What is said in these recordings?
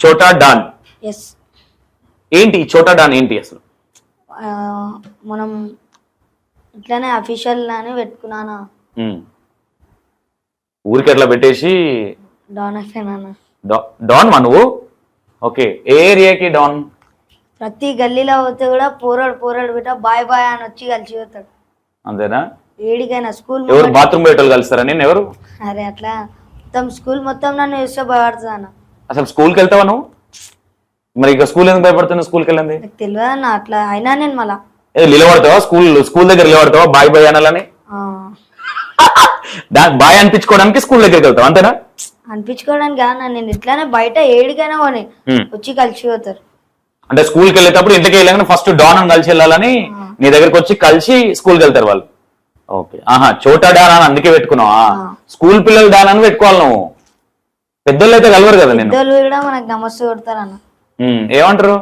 చోటా don yes. ఏంటి చోటా డాన్ ఏంటి అసలు? మనం ఇట్లానే అఫీషియల్ అని పెట్టుకున్నానా, ఊరికి అట్లా పెట్టేసి డాన్ అయిపోయినానా. డాన్ మా నువ్వు? ఓకే, ఏ ఏరియాకి డాన్? ప్రతి గల్లీలో పోతే కూడా పోరాడు బిడ్డ బాయ్ బాయ్ అని వచ్చి కలిసి పోతాడు. అంతేనా? ఏడికైనా స్కూల్ ఎవరు బాత్రూమ్ బయటలు కలుస్తారా నేను? ఎవరు? అరే అట్లా మొత్తం స్కూల్ మొత్తం నన్ను చూస్తే భయపడుతుంది అన్న. అసలు స్కూల్కి వెళ్తావా నువ్వు? మరి ఇక స్కూల్ ఎందుకు భయపడుతున్నావు? స్కూల్కి వెళ్ళింది నాకు తెలియదు అన్న. అట్లా అయినా నేను మళ్ళా నిలబడతావా? స్కూల్ దగ్గర నిలబడతావా బాయ్ బాయ్ అనాలని? బాయ్ అనిపించుకోవడానికి స్కూల్ దగ్గరికి వెళ్తావు అంతేనా? అనిపించుకోవడానికి కాదు, నేను ఇట్లానే బయట ఏడికైనా కొని వచ్చి కలిసి పోతారు. అంటే స్కూల్కి వెళ్ళేటప్పుడు ఇంటికి వెళ్ళగానే ఫస్ట్ డాన్ అని కలిసి వెళ్ళాలని నీ దగ్గరికి వచ్చి కలిసి స్కూల్కి వెళ్తారు వాళ్ళు. ఓకే, ఆహా, చోటా డాన్ అని అందుకే పెట్టుకున్నావా? స్కూల్ పిల్లలు డాన్ అని పెట్టుకోవాలి నువ్వు. పెద్దోళ్ళు అయితే కలవరు కదా నేను. పెద్దోళ్ళు కూడా మనకు నమస్తే కొడతారన్న. ఏమంటారు?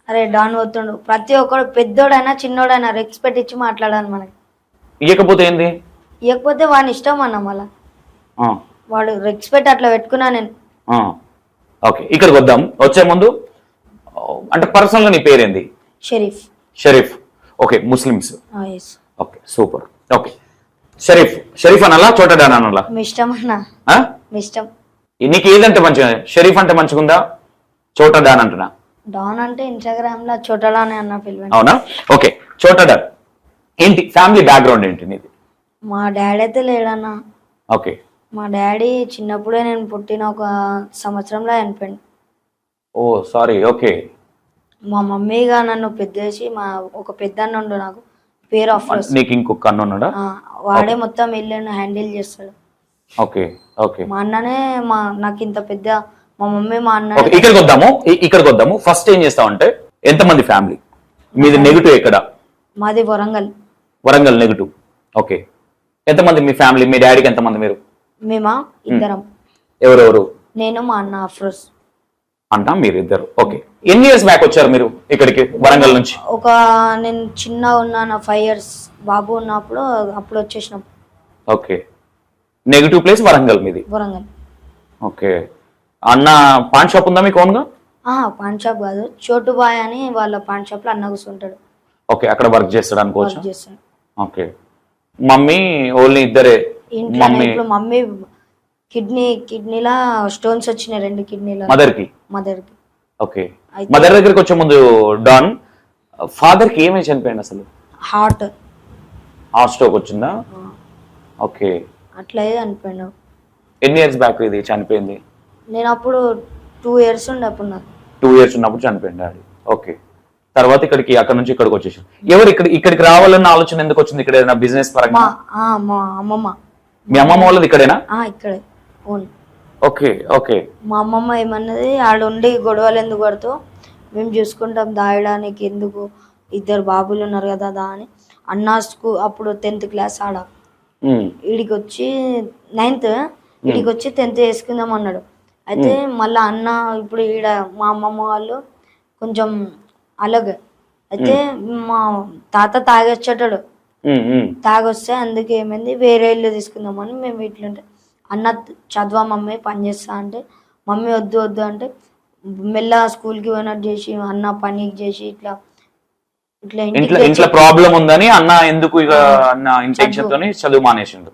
అరే డాన్ పోతుండు. ప్రతి ఒక్కడు పెద్దోడైనా చిన్నోడైనా రెస్పెక్ట్ ఇచ్చి మాట్లాడాలి మనకి. ఇవ్వకపోతే ఏంది? ఇవ్వకపోతే వాడిని ఇష్టం అన్న. మళ్ళా వాడు రెస్పెక్ట్ అట్లా పెట్టుకున్నా నేను. ఓకే, ఇక్కడికి వద్దాం. వచ్చే ముందు అంటే పర్సనల్ గా నీ పేరేంది? Sharif. Sharif, okay, Muslims. Okay, super. Okay, Sharif అనాలా చోటా డాన్ అనాలా? మీ ఇష్టం అన్న, మీ ఇష్టం. నీకు ఏదంటే మంచిగా? షరీఫ్ అంటే మంచిగుందా, చోటా డాన్ అంటున్నా? డాన్ అంటే ఇన్స్టాగ్రామ్ లో చోటా డాన్ అన్న పిలవండి. అవునా? ఓకే, చోటా డాన్ ఏంటి? ఫ్యామిలీ బ్యాక్గ్రౌండ్ ఏంటి నీది? మా డాడీ అయితే లేడన్నా. ఓకే. మా డాడీ చిన్నప్పుడే నేను పుట్టిన 1 సంవత్సరంలో చనిపోయింది. ఓ సారీ. ఓకే. మా మమ్మీగా నన్ను పెద్దేసి ఒక పెద్ద అన్న ఉండు నాకు, పేరు అఫ్రోజ్. నీకు ఇంకొక అన్న ఉన్నాడా? వాడే మొత్తం ఇల్లుని హ్యాండిల్ చేస్తాడు. Okay okay. మా అన్ననే నాకు ఇంత పెద్ద మా మమ్మీ మా అన్న. ఇక్కడికి వద్దాము. ఫస్ట్ ఏం చేస్తావంటే ఎంతమంది ఫ్యామిలీ మీది? నెగిటివ్ ఎక్కడ? మాది వరంగల్. వరంగల్ నెగిటివ్. ఓకే, ఎంతమంది మీ ఫ్యామిలీ? మీ డాడీకి ఎంతమంది మీరు? మేమా ఇద్దరం. ఎవరెవరు? నేను మా అన్న అఫ్రోజ్. అంటా మీరు ఇద్దరు. ఓకే, ఎన్ని ఇయర్స్ బ్యాక్ వచ్చారు మీరు ఇక్కడికి వరంగల్ నుంచి? నేను చిన్న ఉన్నాను 5 years బాబు ఉన్నప్పుడు అప్పుడు వచ్చేసినాం. ఓకే, నెగిటివ్ ప్లేస్ వరంగల్ మీది? వరంగల్. ఓకే, అన్న పాన్ షాప్ ఉందా మీకు ఓన్గా? పాన్ షాప్ కాదు, చోటు బాయ్ అని వాళ్ళ పాన్ షాప్ లో అన్న కూర్చుంటాడు. ఓకే, అక్కడ వర్క్ చేస్తాడు అనుకోవచ్చు. ఓకే, మమ్మీ ఓన్లీ ఇద్దరే? ఇప్పుడు మమ్మీ కిడ్నీలా స్టోన్స్ వచ్చినాయి 2 కిడ్నీలో. మదర్ కి. ఓకే, మదర్ దగ్గరికి వచ్చే ముందు డాన్, ఫాదర్ కి ఏమై చనిపోయింది అసలు? హార్ట్ స్ట్రోక్ వచ్చిందా? ఓకే, అట్లా చనిపోయినా. ఎన్ని ఇయర్స్ బ్యాక్ ఇది చనిపోయింది? నేను అప్పుడు 2 years ఉండే. అప్పుడు నాకు 2 years ఉన్నప్పుడు చనిపోయింది డాడీ. ఓకే, తర్వాత అక్కడ నుంచి ఇక్కడికి వచ్చేసి ఎవరు ఇక్కడికి రావాలన్న ఆలోచన ఎందుకు వచ్చింది? ఇక్కడ ఏదైనా బిజినెస్ పరంగా? మా అమ్మమ్మ. మీ అమ్మమ్మ వాళ్ళది ఇక్కడేనా? ఇక్కడే ఓన్. Okay okay. మా అమ్మమ్మ ఏమన్నది, ఆడుండి గొడవలు ఎందుకు పడుతూ, మేము చూసుకుంటాం దాయడానికి, ఎందుకు 2 బాబులు ఉన్నారు కదా దా అని. అన్న అప్పుడు 10th class ఆడ, ఈడికి వచ్చి 9th, ఈడికి వచ్చి 10th వేసుకుందాం అన్నాడు. అయితే మళ్ళీ అన్న ఇప్పుడు ఈడ మా అమ్మమ్మ వాళ్ళు కొంచెం అలాగే. అయితే మా తాత తాగొచ్చేటాడు. తాగొస్తే అందుకే ఏమైంది, వేరే ఇల్లు తీసుకుందామని మేము ఇట్లుంటే, అన్న చదవా మమ్మీ పని చేస్తా అంటే, మమ్మీ వద్దు అంటే మెల్ల స్కూల్కి పోయినట్టు చేసి, అన్న పనికి చేసి ఇట్లా ఇంట్లో ప్రాబ్లం ఉందని అన్న ఎందుకు ఇక అన్న ఇంటెన్షన్ తోని చదువు మానేసిండు.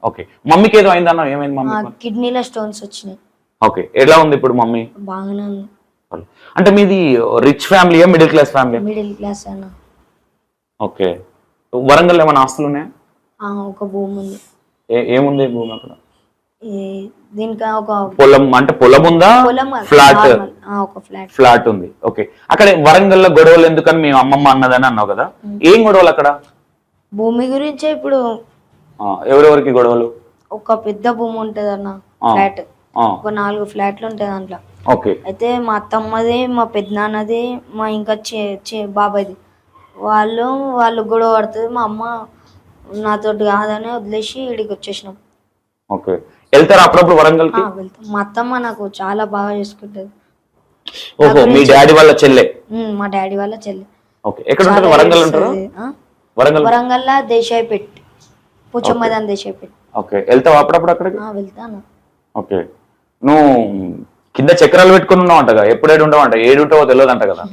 ఓకే, మమ్మీకి ఏదో అయిందన్న? ఏమైంది మమ్మీ? కిడ్నీలో స్టోన్స్ వచ్చినాయి. ఓకే, ఎలా ఉంది ఇప్పుడు మమ్మీ? బాగానే ఉంది. అంటే మీది రిచ్ ఫ్యామిలీయా middle class family? Middle class అన్న. ఓకే, వరంగల్ ఏమైనా ఆస్తులు ఉన్నాయా? ఒక భూమి ఉంది. ఏముంది భూమి అక్కడ? దీనికి ఒక పొలం. అంటే పొలం ఉందా? ఫ్లాట్? ఫ్లాట్ ఉంది. ఓకే, అక్కడ వరంగల్ లో గొడవలు ఎందుకని మీ అమ్మమ్మ అన్నదని అన్నావు కదా, ఏం గొడవలు అక్కడ? భూమి గురించే. ఇప్పుడు ఎవరెవరికి గొడవలు? ఒక పెద్ద భూమి ఉంటది అన్న, ఫ్లాట్, ఒక 4 ఫ్లాట్లు ఉంటాయి దాంట్లో. ఓకే, అయితే మా అత్తమ్మది, మా పెద్దనాన్నది, మా ఇంకా బాబాయ్ది, వాళ్ళు గొడవ పడుతుంది. మా అమ్మ నాతోటి కాదని వదిలేసి ఇడికి వచ్చేసినాం. ఓకే, వెళ్తారా అప్పుడప్పుడు వరంగల్ కి? వెళ్తాం. మా అత్తమ్మ నాకు చాలా బాగా చూసుకుంటది. ఓహో, మీ డాడీ వాళ్ళ చెల్లె? మా డాడీ వాళ్ళ చెల్లె. ఓకే, ఎక్కడ ఉంటారు? వరంగల్ ఉంటారు? వరంగల్ దేశాయిపేట్, పుచ్చమ్మదాన్ దేశాయిపేట్. ఓకే, వెళ్తావా అప్పుడప్పుడు అక్కడికి? వెళ్తాను. ఓకే, నువ్వు కింద చక్రాలు పెట్టుకుని ఉన్నావు అంటగా, ఎప్పుడు ఏడు ఉంటావు అంట, ఏడు ఉంటావో తెలియదు అంట కదా.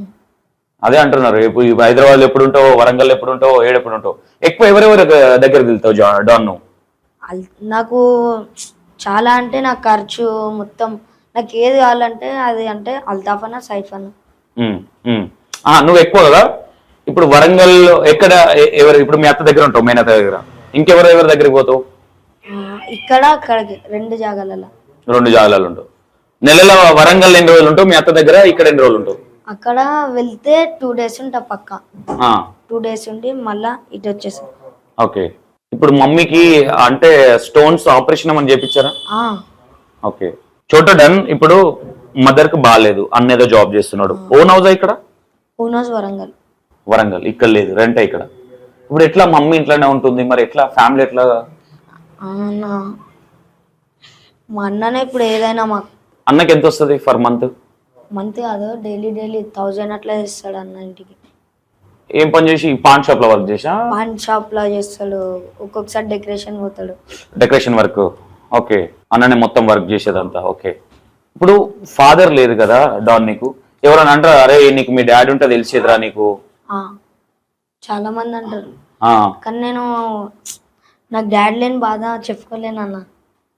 అదే అంటున్నారు, ఇప్పుడు హైదరాబాద్ ఎప్పుడు ఉంటావో, వరంగల్ ఎప్పుడు ఉంటావో, ఏడు ఎప్పుడు ఉంటావు. ఎక్కువ ఎవరెవరి దగ్గరికి వెళ్తావు డాన్ నువ్వు? నాకు చాలా అంటే నాకు ఖర్చు మొత్తం, నాకు ఏది కావాలంటే అది అంటే అల్తాఫ్ అన్న, సైఫ్ అన్న. నువ్వు ఎక్కువ కదా. ఇప్పుడు వరంగల్ ఎక్కడ ఎవరు, ఇప్పుడు మీ అత్త దగ్గర ఉంటావు, మీ అత్త దగ్గర ఎవరి దగ్గరికి పోతావు? ఇక్కడ అక్కడికి 2 జాగాలలో. 2 జాగాలలో ఉంటావు. నెలలో వరంగల్ ఎన్ని రోజులు ఉంటావు, మీ అత్త దగ్గర ఇక్కడ ఎన్ని రోజులు ఉంటావు? అక్కడ వెళ్తే 2 days ఉంటా పక్క. 2 days ఉండి మళ్ళా ఇటు వచ్చేసా. ఓకే. ఇప్పుడు మమ్మీకి అంటే స్టోన్స్ ఆపరేషన్ అని చేపించారా? ఓకే. చోట డన్. ఇప్పుడు మదర్ కి బాగాలేదు, అన్న ఏదో జాబ్ చేస్తున్నాడు. ఓన్ హౌస్ ఇక్కడ? Own house Warangal. వరంగల్ ఇక్కడ లేదు, రెంట్ ఇక్కడ. ఇప్పుడు ఎట్లా మమ్మీ ఇంట్లోనే ఉంటుంది, మరి ఎట్లా ఫ్యామిలీ ఎట్లా? మా అన్ననే ఇప్పుడు ఏదైనా మాకు. అన్నకి ఎంత వస్తుంది ఫర్ మంత్? మంత్ కాదు, డైలీ 1000 అట్లా చేస్తాడు అన్న. ఇంటికి ఏం పని చేసి? పాన్ షాప్ లో వర్క్ చేసా? పాన్ షాప్ లో చేస్తాడు, ఒక్కొక్కసారి డెకరేషన్ పోతాడు. Decoration work. ఓకే. అన్ననే మొత్తం వర్క్ చేసేదంతా. ఓకే. ఇప్పుడు ఫాదర్ లేదు కదా డాన్ నీకు, ఎవరైనా అంటారు అరే నీకు మీ డాడీ ఉంటే తెలిసేదిరా నీకు? చాలా మంది అంటారు, కానీ నేను నాకు డాడీ లేని బాధ చెప్పుకోలేను అన్న.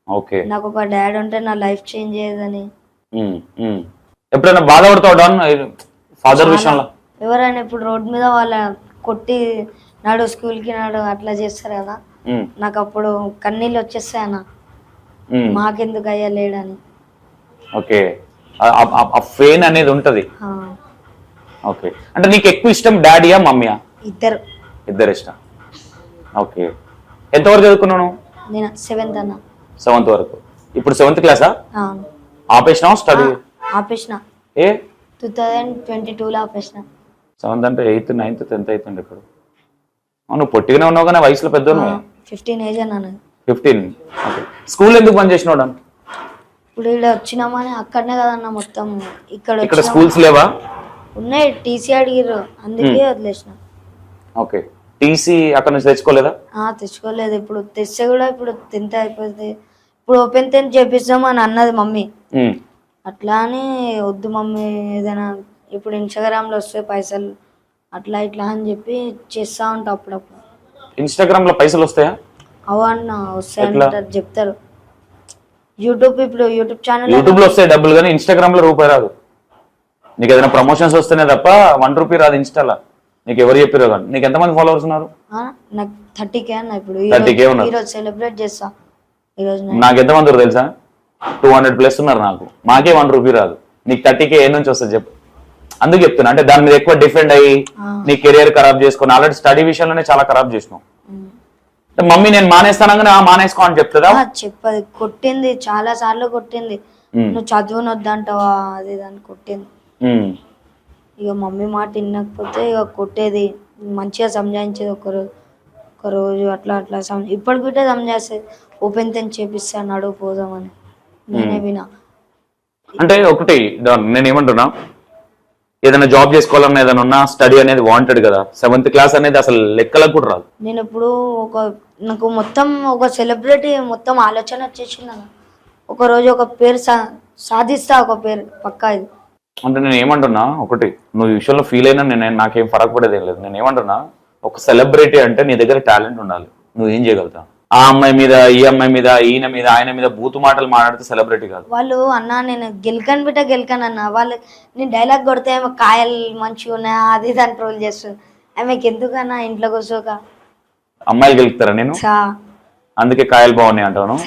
ఓకే. నాకు ఒక డాడీ ఉంటే నా లైఫ్ చేంజ్ అయ్యేదని. ఎప్పుడైనా బాధపడతావు డాన్ ఫాదర్ విషయంలో? ఎవరైనా ఇప్పుడు రోడ్డు మీద వాళ్ళ కొట్టి నాడు స్కూల్కి నాడు అట్లా చేస్తారు కదా, నాకు అప్పుడు కన్నీళ్ళు వచ్చేస్తాయి అన్న, మాకెందుకు అయ్యా లేడని. ఓకే. ఆ ఫెయిన్ అనేది ఉంటది. ఓకే. అంటే నీకు ఎక్కువ ఇష్టం డాడీయా మమ్మీయా? ఇద్దరు ఇష్టం. ఓకే. ఎంతవరకు చదువుకున్నాను? నేను 7th అన్న. 7th వరకు. ఇప్పుడు 7th క్లాసా? ఆపేసినా స్టడీ? ఆపేసిన. ఏ 2022లో ఆపేసిన. 7th అంటే 8th 9th 10th అవుతుంది ఇప్పుడు. నువ్వు పొట్టిగానే ఉన్నావు కానీ వయసులో పెద్ద 15 ఏజ్ అన్న. 15. ఓకే. స్కూల్ ఎందుకు పని చేసినావు? ఇప్పుడు ఇక్కడ వచ్చినామని అక్కడనే కదన్న మొత్తం. ఇక్కడ స్కూల్స్ లేవా? ఉన్నాయి, టీసీ అడిగిర్రు అందుకే వదిలేసిన. ఓకే. టీసీ అక్కడ నుంచి తెచ్చుకోలేదా? తెచ్చుకోలేదు. ఇప్పుడు తెస్తే కూడా ఇప్పుడు 10th అయిపోతుంది, ఇప్పుడు ఓపెన్ 10th చేపిస్తాం అని అన్నది మమ్మీ. అట్లా అని వద్దు మమ్మీ, ఏదైనా ఇప్పుడు ఇన్స్టాగ్రామ్ లో వస్తాయి పైసలు అట్లా ఇట్లా అని చెప్పి చేస్తా ఉంటా అప్పుడప్పుడు. ఇన్స్టాగ్రామ్ లో పైసలు వస్తాయా? అవన్న వస్తాయంటారు, చెప్తారు. ఇప్పుడు యూట్యూబ్ ఛానల్, యూట్యూబ్ లో వస్తాయి డబ్బులు, కానీ ఇన్స్టాగ్రామ్ లో రూపాయి రాదు. నీకు ఏదైనా ప్రమోషన్స్ వస్తేనే తప్ప 1 రూపీ రాదు ఇన్స్టాలో. నీకు ఎవరు చెప్పారో కానీ. నీకు ఎంతమంది ఫాలోవర్స్ ఉన్నారు? నాకు 30K అన్న. ఇప్పుడు 30K ఉన్నారు. ఈరోజు సెలబ్రేట్ చేస్తా. ఈరోజు నాకు ఎంతమంది తెలుసా? 200+ ఉన్నారు. నాకు మాకే 1 రూపీ రాదు. నీకు 30K ఏ నుంచి వస్తుంది చెప్పు? అందుకు చెప్తున్నా, అంటే దాని మీద ఎక్కువ డిఫెండ్ అయ్యి నీ కెరియర్ ఖరాబ్ చేసుకుని ఆల్రెడీ స్టడీ విషయంలోనే చాలా ఖరాబ్ చేసినావు. మమ్మీ నేను మానేస్తానగానే మానేసుకో అని చెప్తుందా? చెప్పదు, కొట్టింది చాలా సార్లు కొట్టింది. నువ్వు చదువుని వద్దంటావా అది దాన్ని కొట్టింది. ఇక మమ్మీ మాట వినకపోతే ఇక కొట్టేది, మంచిగా సంజాయించేది. ఒక రోజు అట్లా అట్లా ఇప్పటికి బిట్టే సంజాయిస్తుంది. ఓపెన్ 10th చేపిస్తాను అడుగు పోదామని నేనే వినా. అంటే ఒకటి నేను ఏమంటున్నా, ఏదైనా జాబ్ చేసుకోవాలన్నా ఏదైనా ఉన్నా స్టడీ అనేది వాంటెడ్ కదా. 7th క్లాస్ అనేది అసలు లెక్కలకు కూడా రాదు. నేను ఇప్పుడు నాకు మొత్తం ఒక సెలబ్రిటీ మొత్తం ఆలోచన వచ్చేసింది. ఒక రోజు ఒక పేరు సాధిస్తా, ఒక పేరు పక్కా. ఇది అంటే నేను ఏమంటున్నా, ఒకటి నువ్వు ఈ విషయంలో ఫీల్ అయినా నాకేం ఫరక్ పడేది ఏం లేదు. నేను ఏమంటున్నా, ఒక సెలబ్రిటీ అంటే నీ దగ్గర టాలెంట్ ఉండాలి. నువ్వు ఏం చేయగలుగుతావు? ఆ అమ్మాయి మీద, ఈ అమ్మాయి మీద, ఈయన మీద, ఆయన మీద బూతు మాటలు మాట్లాడితే సెలబ్రిటీ కాదు. వాళ్ళు అన్నా నేను గెలికాను బిడ్డ గెలికాను అన్న, వాళ్ళు నేను డైలాగ్ కొడితే ఆమె కాయలు మంచిగా ఉన్నాయా అది దాన్ని ట్రోల్ చేస్తుంది. ఆమెకి ఎందుకన్నా ఇంట్లో కూర్చోక. అమ్మాయిలు గెలుపుతారా నేను? అందుకే కాయలు బాగున్నాయి అంటాను.